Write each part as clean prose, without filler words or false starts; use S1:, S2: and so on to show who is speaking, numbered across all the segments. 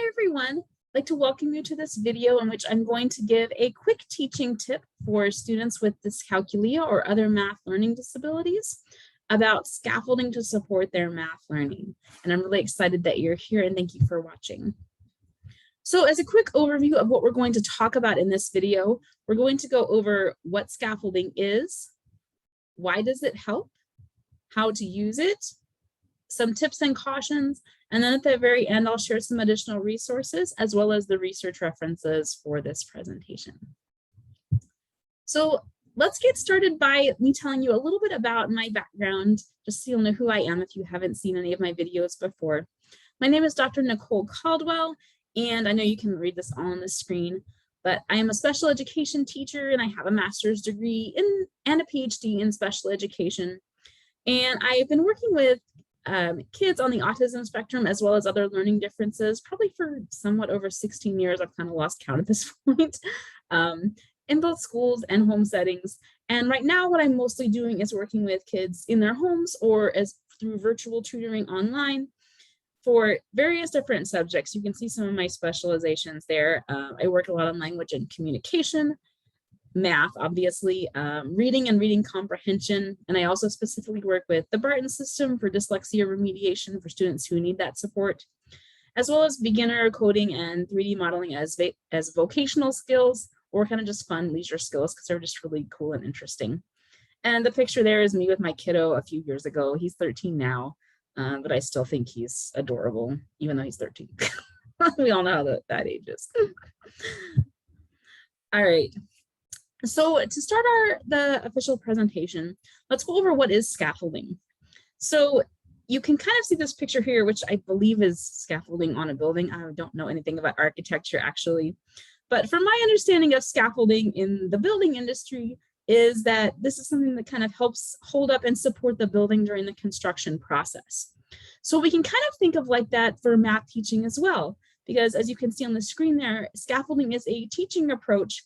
S1: everyone. I'd like to welcome you to this video in which I'm going to give a quick teaching tip for students with dyscalculia or other math learning disabilities about scaffolding to support their math learning. And I'm really excited that you're here and thank you for watching. So as a quick overview of what we're going to talk about in this video, we're going to go over what scaffolding is, why does it help, how to use it, some tips and cautions, and then at the very end, I'll share some additional resources as well as the research references for this presentation. So let's get started by me telling you a little bit about my background, just so you'll know who I am if you haven't seen any of my videos before. My name is Dr. Nicole Caldwell, and I know you can read this all on the screen, but I am a special education teacher and I have a master's degree and a PhD in special education. And I've been working with kids on the autism spectrum as well as other learning differences, probably for somewhat over 16 years. I've kind of lost count at this point, in both schools and home settings. And right now what I'm mostly doing is working with kids in their homes or as through virtual tutoring online for various different subjects. You can see some of my specializations there. I work a lot on language and communication, math, obviously, reading and reading comprehension. And I also specifically work with the Barton system for dyslexia remediation for students who need that support, as well as beginner coding and 3D modeling as vocational skills or kind of just fun leisure skills because they're just really cool and interesting. And the picture there is me with my kiddo a few years ago. He's 13 now, but I still think he's adorable, even though he's 13. We all know how that age is. All right. So to start the official presentation, let's go over what is scaffolding. So you can kind of see this picture here, which I believe is scaffolding on a building. I don't know anything about architecture actually, but from my understanding of scaffolding in the building industry is that this is something that kind of helps hold up and support the building during the construction process. So we can kind of think of like that for math teaching as well, because as you can see on the screen there, scaffolding is a teaching approach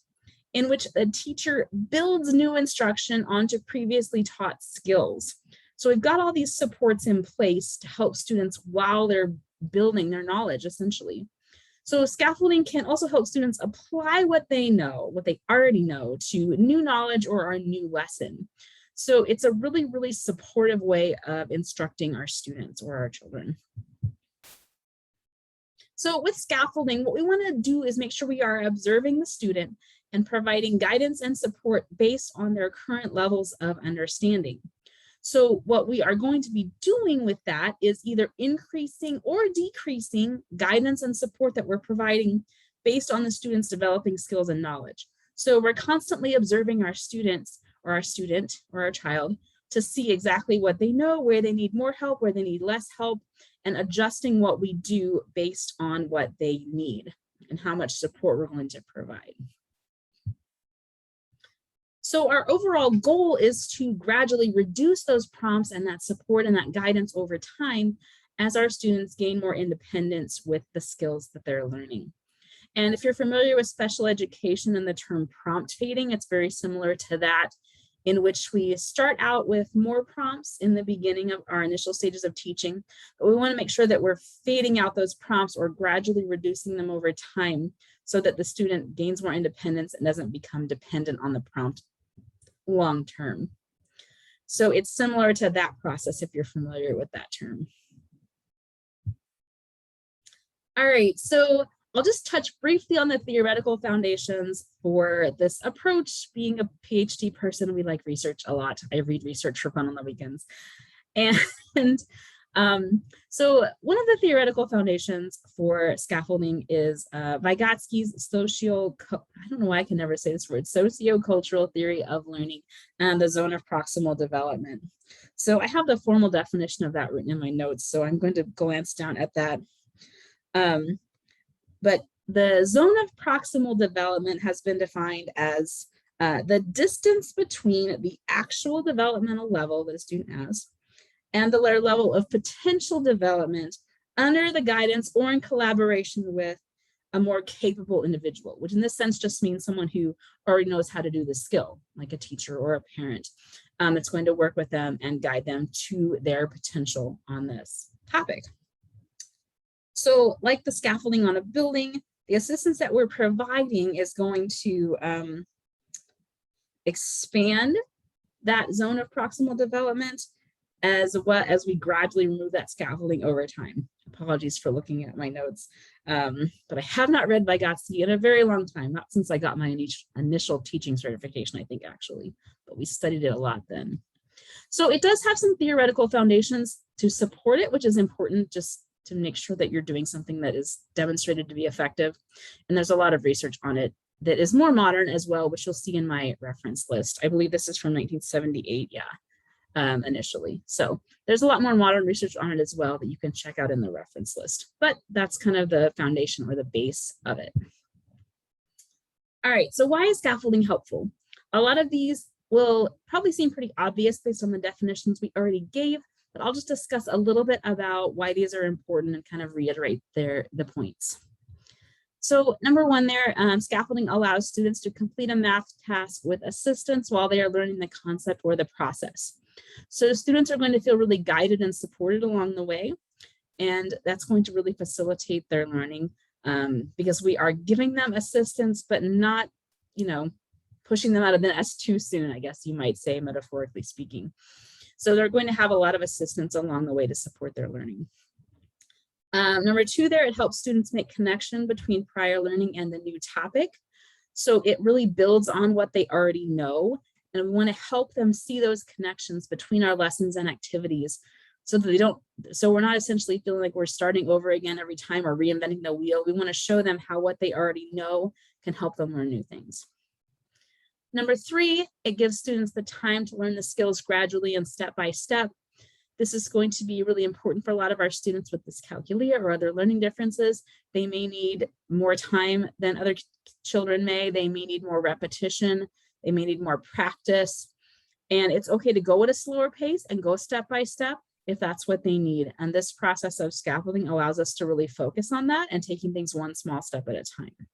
S1: in which a teacher builds new instruction onto previously taught skills. So we've got all these supports in place to help students while they're building their knowledge, essentially. So scaffolding can also help students apply what they know, what they already know, to new knowledge or our new lesson. So it's a really, really supportive way of instructing our students or our children. So with scaffolding, what we want to do is make sure we are observing the student and providing guidance and support based on their current levels of understanding. So what we are going to be doing with that is either increasing or decreasing guidance and support that we're providing based on the student's developing skills and knowledge. So we're constantly observing our students or our student or our child to see exactly what they know, where they need more help, where they need less help, and adjusting what we do based on what they need and how much support we're going to provide. So our overall goal is to gradually reduce those prompts and that support and that guidance over time as our students gain more independence with the skills that they're learning. And if you're familiar with special education and the term prompt fading, it's very similar to that, in which we start out with more prompts in the beginning of our initial stages of teaching, but we want to make sure that we're fading out those prompts or gradually reducing them over time so that the student gains more independence and doesn't become dependent on the prompt long term. So it's similar to that process if you're familiar with that term. All right, so I'll just touch briefly on the theoretical foundations for this approach. Being a PhD person, we like research a lot. I read research for fun on the weekends. And so one of the theoretical foundations for scaffolding is Vygotsky's I don't know why I can never say this word, socio-cultural theory of learning and the zone of proximal development. So I have the formal definition of that written in my notes, so I'm going to glance down at that. But the zone of proximal development has been defined as the distance between the actual developmental level that a student has and the level of potential development under the guidance or in collaboration with a more capable individual, which in this sense just means someone who already knows how to do the skill, like a teacher or a parent that's going to work with them and guide them to their potential on this topic. So like the scaffolding on a building, the assistance that we're providing is going to expand that zone of proximal development as well as we gradually remove that scaffolding over time. Apologies for looking at my notes, but I have not read Vygotsky in a very long time, not since I got my initial teaching certification, I think actually, but we studied it a lot then. So it does have some theoretical foundations to support it, which is important just to make sure that you're doing something that is demonstrated to be effective. And there's a lot of research on it that is more modern as well, which you'll see in my reference list. I believe this is from 1978, initially. So there's a lot more modern research on it as well that you can check out in the reference list, but that's kind of the foundation or the base of it. All right, so why is scaffolding helpful? A lot of these will probably seem pretty obvious based on the definitions we already gave, but I'll just discuss a little bit about why these are important and kind of reiterate the points. So number one there, scaffolding allows students to complete a math task with assistance while they are learning the concept or the process. So students are going to feel really guided and supported along the way, and that's going to really facilitate their learning because we are giving them assistance, but not, pushing them out of the nest too soon, I guess you might say, metaphorically speaking. So they're going to have a lot of assistance along the way to support their learning. Number two there, it helps students make connection between prior learning and the new topic. So it really builds on what they already know. And we want to help them see those connections between our lessons and activities so that we're not essentially feeling like we're starting over again every time or reinventing the wheel. We want to show them how what they already know can help them learn new things. Number three, it gives students the time to learn the skills gradually and step by step. This is going to be really important for a lot of our students with dyscalculia or other learning differences. They may need more time than other children may. They may need more repetition. They may need more practice. And it's okay to go at a slower pace and go step by step if that's what they need. And this process of scaffolding allows us to really focus on that and taking things one small step at a time.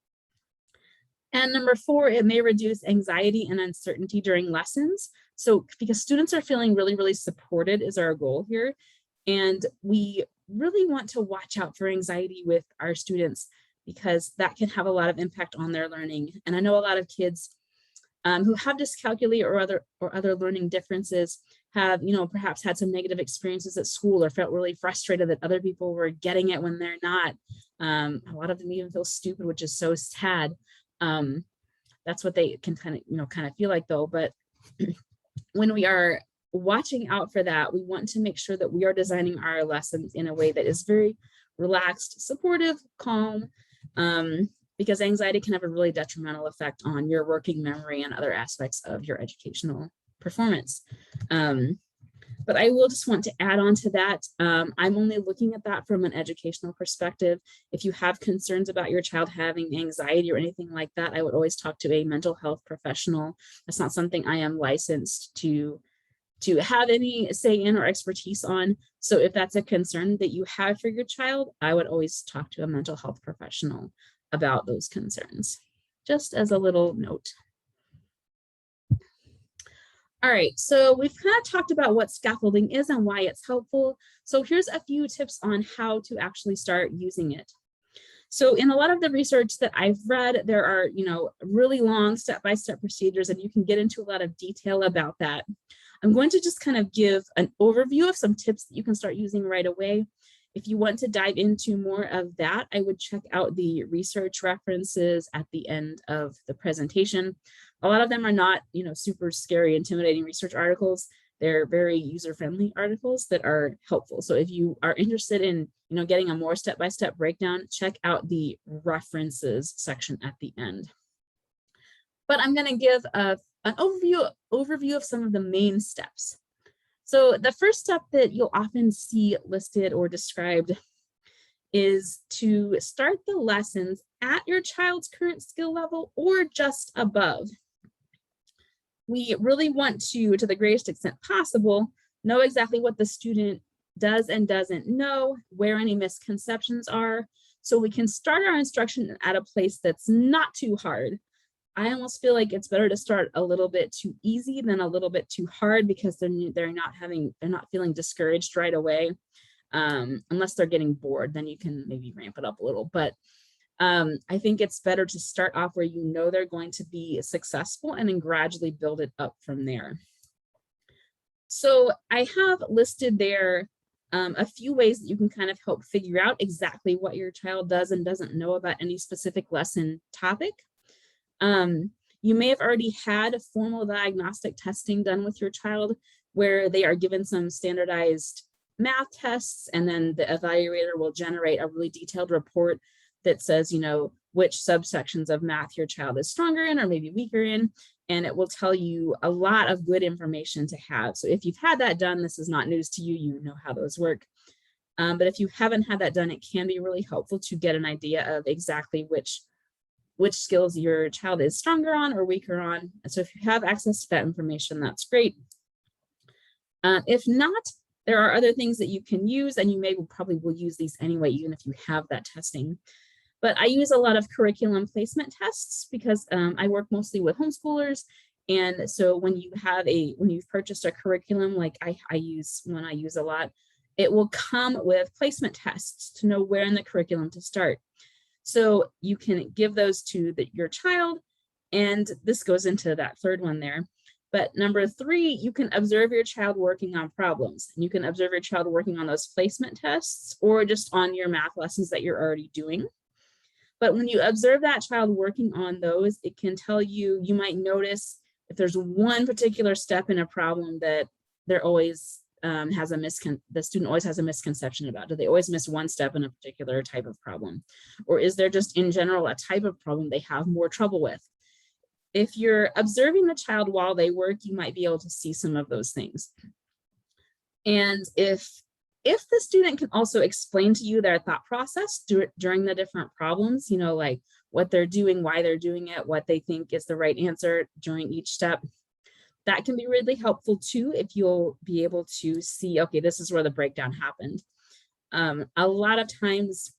S1: And number four, it may reduce anxiety and uncertainty during lessons. So because students are feeling really, really supported is our goal here. And we really want to watch out for anxiety with our students because that can have a lot of impact on their learning. And I know a lot of kids who have dyscalculia or other learning differences have, perhaps had some negative experiences at school or felt really frustrated that other people were getting it when they're not. A lot of them even feel stupid, which is so sad. That's what they can kind of feel like though. But when we are watching out for that, we want to make sure that we are designing our lessons in a way that is very relaxed, supportive, calm, because anxiety can have a really detrimental effect on your working memory and other aspects of your educational performance. But I will just want to add on to that. I'm only looking at that from an educational perspective. If you have concerns about your child having anxiety or anything like that, I would always talk to a mental health professional. That's not something I am licensed to have any say in or expertise on. So if that's a concern that you have for your child, I would always talk to a mental health professional about those concerns, just as a little note. All right, so we've kind of talked about what scaffolding is and why it's helpful. So here's a few tips on how to actually start using it. So in a lot of the research that I've read, there are, really long step-by-step procedures, and you can get into a lot of detail about that. I'm going to just kind of give an overview of some tips that you can start using right away. If you want to dive into more of that, I would check out the research references at the end of the presentation. A lot of them are not, super scary, intimidating research articles. They're very user-friendly articles that are helpful. So if you are interested in, getting a more step-by-step breakdown, check out the references section at the end. But I'm going to give an overview of some of the main steps. So the first step that you'll often see listed or described is to start the lessons at your child's current skill level or just above. We really want to the greatest extent possible, know exactly what the student does and doesn't know, where any misconceptions are, so we can start our instruction at a place that's not too hard. I almost feel like it's better to start a little bit too easy than a little bit too hard because they're not feeling discouraged right away. Unless they're getting bored, then you can maybe ramp it up a little. But I think it's better to start off where you know they're going to be successful and then gradually build it up from there. So I have listed there a few ways that you can kind of help figure out exactly what your child does and doesn't know about any specific lesson topic. You may have already had formal diagnostic testing done with your child where they are given some standardized math tests, and then the evaluator will generate a really detailed report that says, you know, which subsections of math your child is stronger in or maybe weaker in, and it will tell you a lot of good information to have. So if you've had that done, this is not news to you, you know how those work. But if you haven't had that done, it can be really helpful to get an idea of exactly which skills your child is stronger on or weaker on. And so if you have access to that information, that's great. If not, there are other things that you can use, and you probably will use these anyway, even if you have that testing. But I use a lot of curriculum placement tests because I work mostly with homeschoolers. And so when you've purchased a curriculum, like I use a lot, it will come with placement tests to know where in the curriculum to start. So you can give those to your child, and this goes into that third one there. But number 3, you can observe your child working on problems. And you can observe your child working on those placement tests or just on your math lessons that you're already doing. But when you observe that child working on those, it can tell you, you might notice if there's one particular step in a problem that there always the student always has a misconception about. Do they always miss one step in a particular type of problem? Or is there just in general a type of problem they have more trouble with? If you're observing the child while they work, you might be able to see some of those things. And if the student can also explain to you their thought process during the different problems, you know, like what they're doing, why they're doing it, what they think is the right answer during each step, that can be really helpful too, if you'll be able to see, okay, this is where the breakdown happened. A lot of times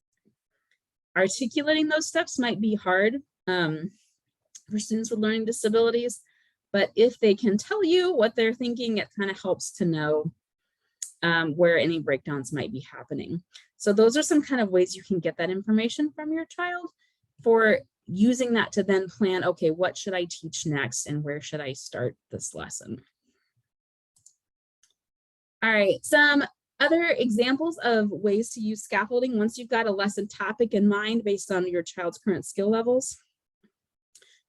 S1: articulating those steps might be hard for students with learning disabilities, but if they can tell you what they're thinking, it kind of helps to know where any breakdowns might be happening. So those are some kind of ways you can get that information from your child for using that to then plan, okay, what should I teach next and where should I start this lesson? All right, some other examples of ways to use scaffolding once you've got a lesson topic in mind based on your child's current skill levels.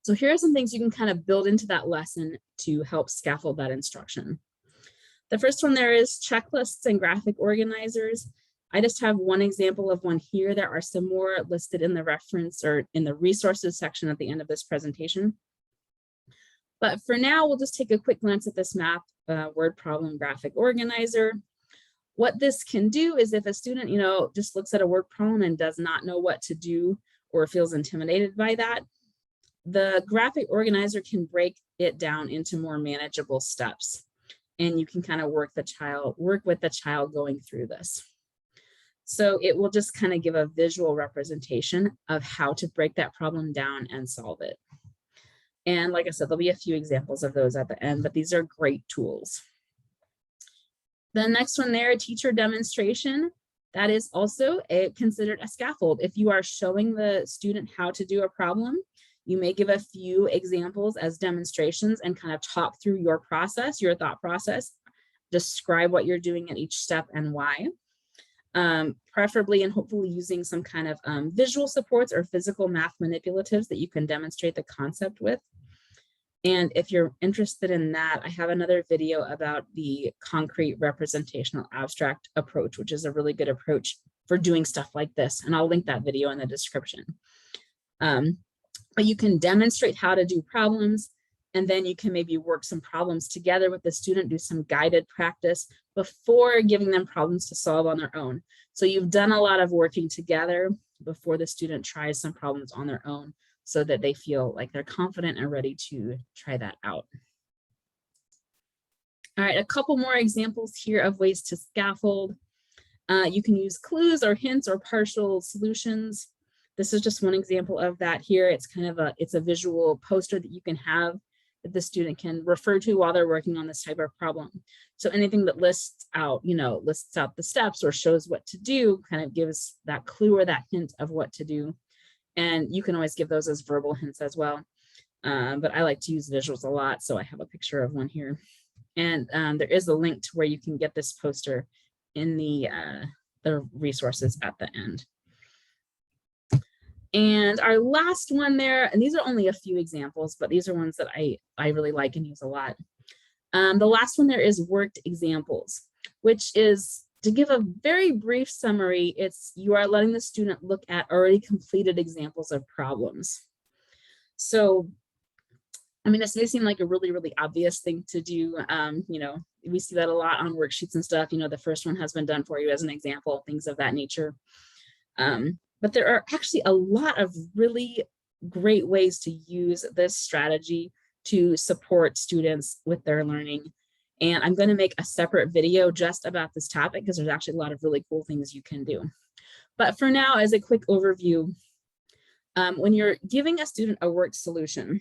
S1: So here are some things you can kind of build into that lesson to help scaffold that instruction. The first one there is checklists and graphic organizers. I just have one example of one here. There are some more listed in the reference or in the resources section at the end of this presentation. But for now, we'll just take a quick glance at this math word problem graphic organizer. What this can do is if a student, you know, just looks at a word problem and does not know what to do or feels intimidated by that, the graphic organizer can break it down into more manageable steps. And you can kind of work with the child going through this. So it will just kind of give a visual representation of how to break that problem down and solve it. And like I said, there'll be a few examples of those at the end, but these are great tools. The next one there, teacher demonstration. That is also considered a scaffold. If you are showing the student how to do a problem, you may give a few examples as demonstrations and kind of talk through your process, your thought process, describe what you're doing at each step and why. Preferably and hopefully using some kind of visual supports or physical math manipulatives that you can demonstrate the concept with. And if you're interested in that, I have another video about the concrete representational abstract approach, which is a really good approach for doing stuff like this. And I'll link that video in the description. But you can demonstrate how to do problems, and then you can maybe work some problems together with the student, do some guided practice before giving them problems to solve on their own. So you've done a lot of working together before the student tries some problems on their own so that they feel like they're confident and ready to try that out. All right, a couple more examples here of ways to scaffold. You can use clues or hints or partial solutions. This is just one example of that here. It's kind of it's a visual poster that you can have that the student can refer to while they're working on this type of problem. So anything that lists out the steps or shows what to do kind of gives that clue or that hint of what to do. And you can always give those as verbal hints as well. But I like to use visuals a lot, so I have a picture of one here. And there is a link to where you can get this poster in the resources at the end. And our last one there, and these are only a few examples, but these are ones that I really like and use a lot. The last one there is worked examples, which is, to give a very brief summary, you are letting the student look at already completed examples of problems. So, I mean, this may seem like a really, really obvious thing to do. We see that a lot on worksheets and stuff. The first one has been done for you as an example, things of that nature. But there are actually a lot of really great ways to use this strategy to support students with their learning. And I'm going to make a separate video just about this topic because there's actually a lot of really cool things you can do. But for now, as a quick overview, when you're giving a student a worked solution,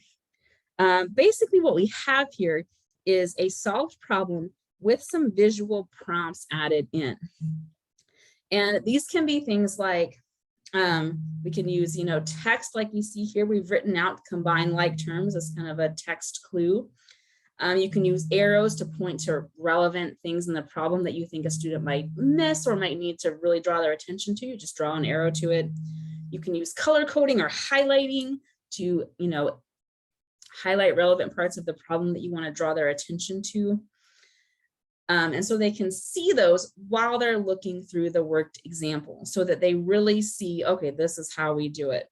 S1: basically what we have here is a solved problem with some visual prompts added in. And these can be things like, we can use, text like you see here. We've written out combine like terms as kind of a text clue. You can use arrows to point to relevant things in the problem that you think a student might miss or might need to really draw their attention to. You just draw an arrow to it. You can use color coding or highlighting to, highlight relevant parts of the problem that you want to draw their attention to. And so they can see those while they're looking through the worked example so that they really see, okay, this is how we do it.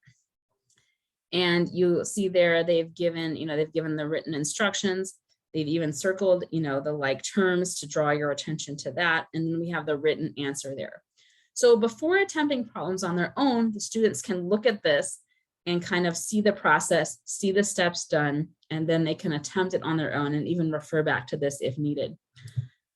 S1: And you see there, they've given the written instructions. They've even circled, the like terms to draw your attention to that. And then we have the written answer there. So before attempting problems on their own, the students can look at this and kind of see the process, see the steps done, and then they can attempt it on their own and even refer back to this if needed.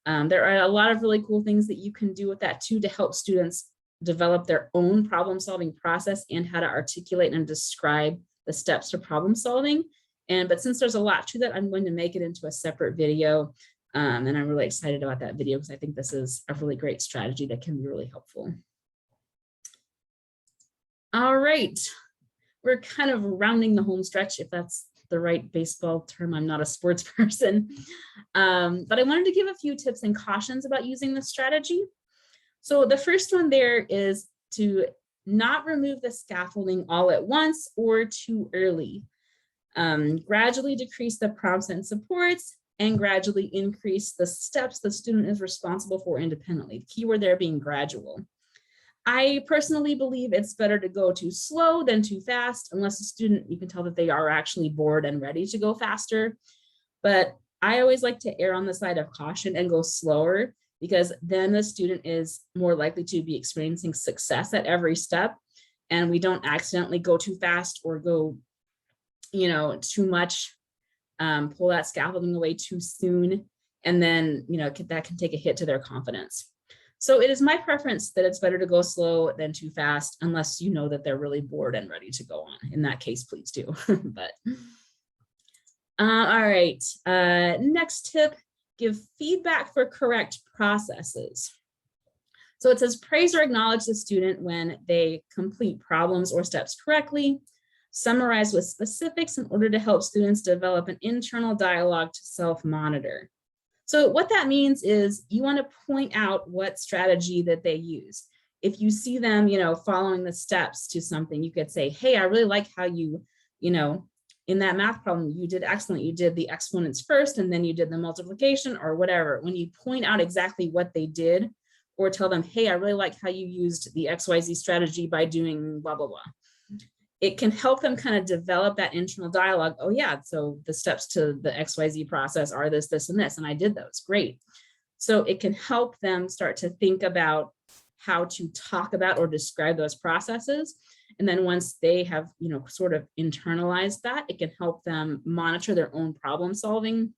S1: There are a lot of really cool things that you can do with that too to help students develop their own problem-solving process and how to articulate and describe the steps to problem solving. But since there's a lot to that, I'm going to make it into a separate video. And I'm really excited about that video because I think this is a really great strategy that can be really helpful. All right, we're kind of rounding the home stretch, if that's the right baseball term. I'm not a sports person, but I wanted to give a few tips and cautions about using this strategy. So the first one there is to not remove the scaffolding all at once or too early. Gradually decrease the prompts and supports and gradually increase the steps the student is responsible for independently. The keyword there being gradual. I personally believe it's better to go too slow than too fast, unless the student, you can tell that they are actually bored and ready to go faster. But I always like to err on the side of caution and go slower, because then the student is more likely to be experiencing success at every step. And we don't accidentally go too fast or go, too much, pull that scaffolding away too soon. And then, that can take a hit to their confidence. So it is my preference that it's better to go slow than too fast, unless you know that they're really bored and ready to go on. In that case, please do. But all right, next tip, give feedback for correct processes. So it says praise or acknowledge the student when they complete problems or steps correctly. Summarize with specifics in order to help students develop an internal dialogue to self-monitor. So what that means is you want to point out what strategy that they use. If you see them, following the steps to something, you could say, hey, I really like how you, in that math problem, you did excellent. You did the exponents first, and then you did the multiplication or whatever. When you point out exactly what they did, or tell them, hey, I really like how you used the XYZ strategy by doing blah, blah, blah. It can help them kind of develop that internal dialogue. Oh yeah, so the steps to the XYZ process are this, this, and this, and I did those, great. So it can help them start to think about how to talk about or describe those processes. And then once they have, sort of internalized that, it can help them monitor their own problem solving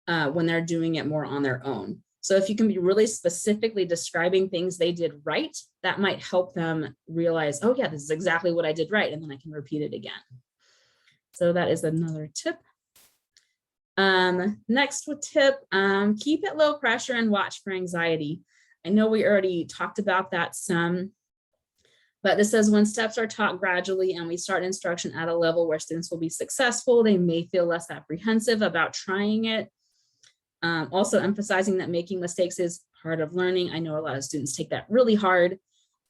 S1: when they're doing it more on their own. So if you can be really specifically describing things they did right, that might help them realize, oh yeah, this is exactly what I did right. And then I can repeat it again. So that is another tip. Next tip, keep it low pressure and watch for anxiety. I know we already talked about that some, but this says when steps are taught gradually and we start instruction at a level where students will be successful, they may feel less apprehensive about trying it. Also emphasizing that making mistakes is part of learning. I know a lot of students take that really hard.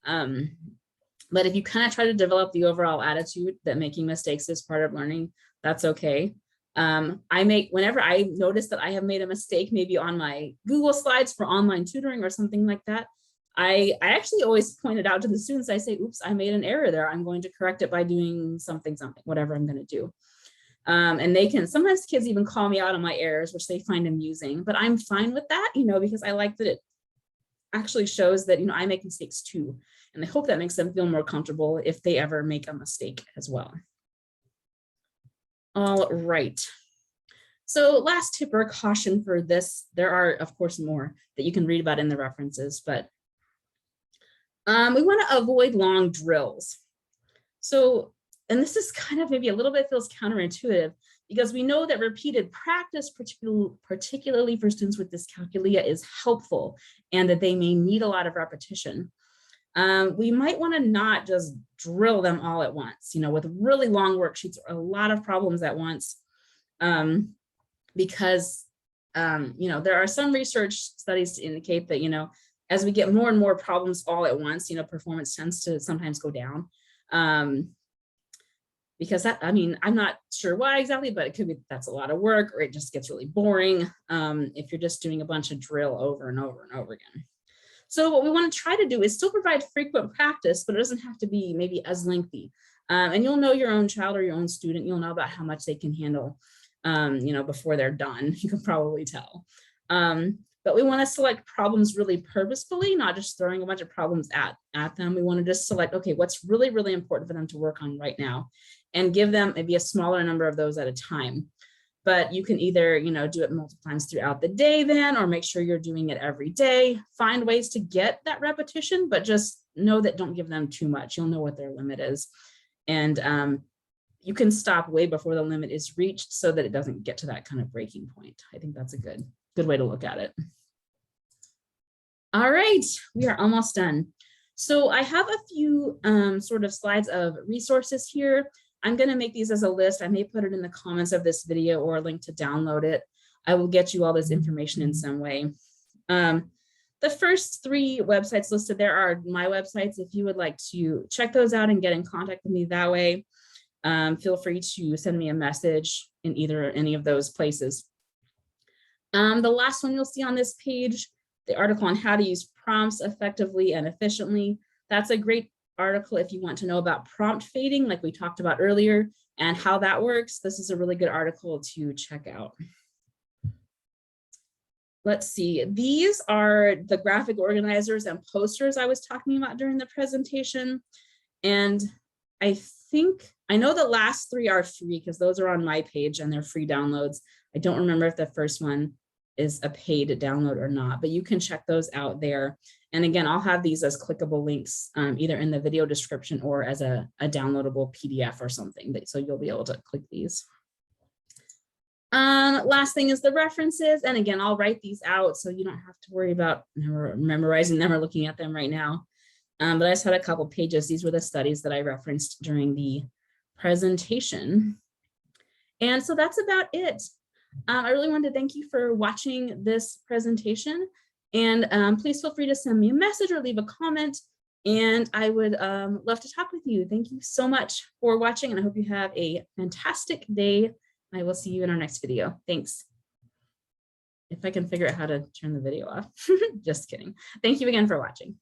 S1: But if you kind of try to develop the overall attitude that making mistakes is part of learning, that's okay. Whenever I notice that I have made a mistake, maybe on my Google Slides for online tutoring or something like that, I actually always point it out to the students. I say, oops, I made an error there. I'm going to correct it by doing something, whatever I'm going to do. And they can, sometimes kids even call me out on my errors, which they find amusing, but I'm fine with that, because I like that it actually shows that, I make mistakes too. And I hope that makes them feel more comfortable if they ever make a mistake as well. All right. So last tip or caution for this, there are of course more that you can read about in the references, but we want to avoid long drills. So, and this is kind of maybe a little bit feels counterintuitive because we know that repeated practice, particularly for students with dyscalculia, is helpful and that they may need a lot of repetition. We might want to not just drill them all at once, with really long worksheets or a lot of problems at once, because, there are some research studies to indicate that, as we get more and more problems all at once, performance tends to sometimes go down. Because I'm not sure why exactly, but it could be that's a lot of work or it just gets really boring if you're just doing a bunch of drill over and over and over again. So what we want to try to do is still provide frequent practice, but it doesn't have to be maybe as lengthy. And you'll know your own child or your own student, you'll know about how much they can handle, before they're done, you can probably tell. But we want to select problems really purposefully, not just throwing a bunch of problems at them. We want to just select, okay, what's really, really important for them to work on right now and give them maybe a smaller number of those at a time. But you can either, do it multiple times throughout the day then, or make sure you're doing it every day. Find ways to get that repetition, but just know that don't give them too much. You'll know what their limit is. And you can stop way before the limit is reached so that it doesn't get to that kind of breaking point. I think that's a good way to look at it. All right, we are almost done. So I have a few sort of slides of resources here. I'm going to make these as a list. I may put it in the comments of this video or a link to download it. I will get you all this information in some way. The first 3 websites listed there are my websites. If you would like to check those out and get in contact with me that way, feel free to send me a message in any of those places. The last one you'll see on this page, the article on how to use prompts effectively and efficiently. That's a great article if you want to know about prompt fading, like we talked about earlier, and how that works. This is a really good article to check out. Let's see, these are the graphic organizers and posters I was talking about during the presentation. And I know the last 3 are free because those are on my page and they're free downloads. I don't remember if the first one is a paid download or not, but you can check those out there. And again, I'll have these as clickable links either in the video description or as a downloadable PDF or something, so you'll be able to click these. Last thing is the references. And again, I'll write these out so you don't have to worry about memorizing them or looking at them right now. But I just had a couple pages. These were the studies that I referenced during the presentation. And so that's about it. I really wanted to thank you for watching this presentation, and please feel free to send me a message or leave a comment, and I would love to talk with you. Thank you so much for watching, and I hope you have a fantastic day. I will see you in our next video. Thanks. If I can figure out how to turn the video off. Just kidding. Thank you again for watching.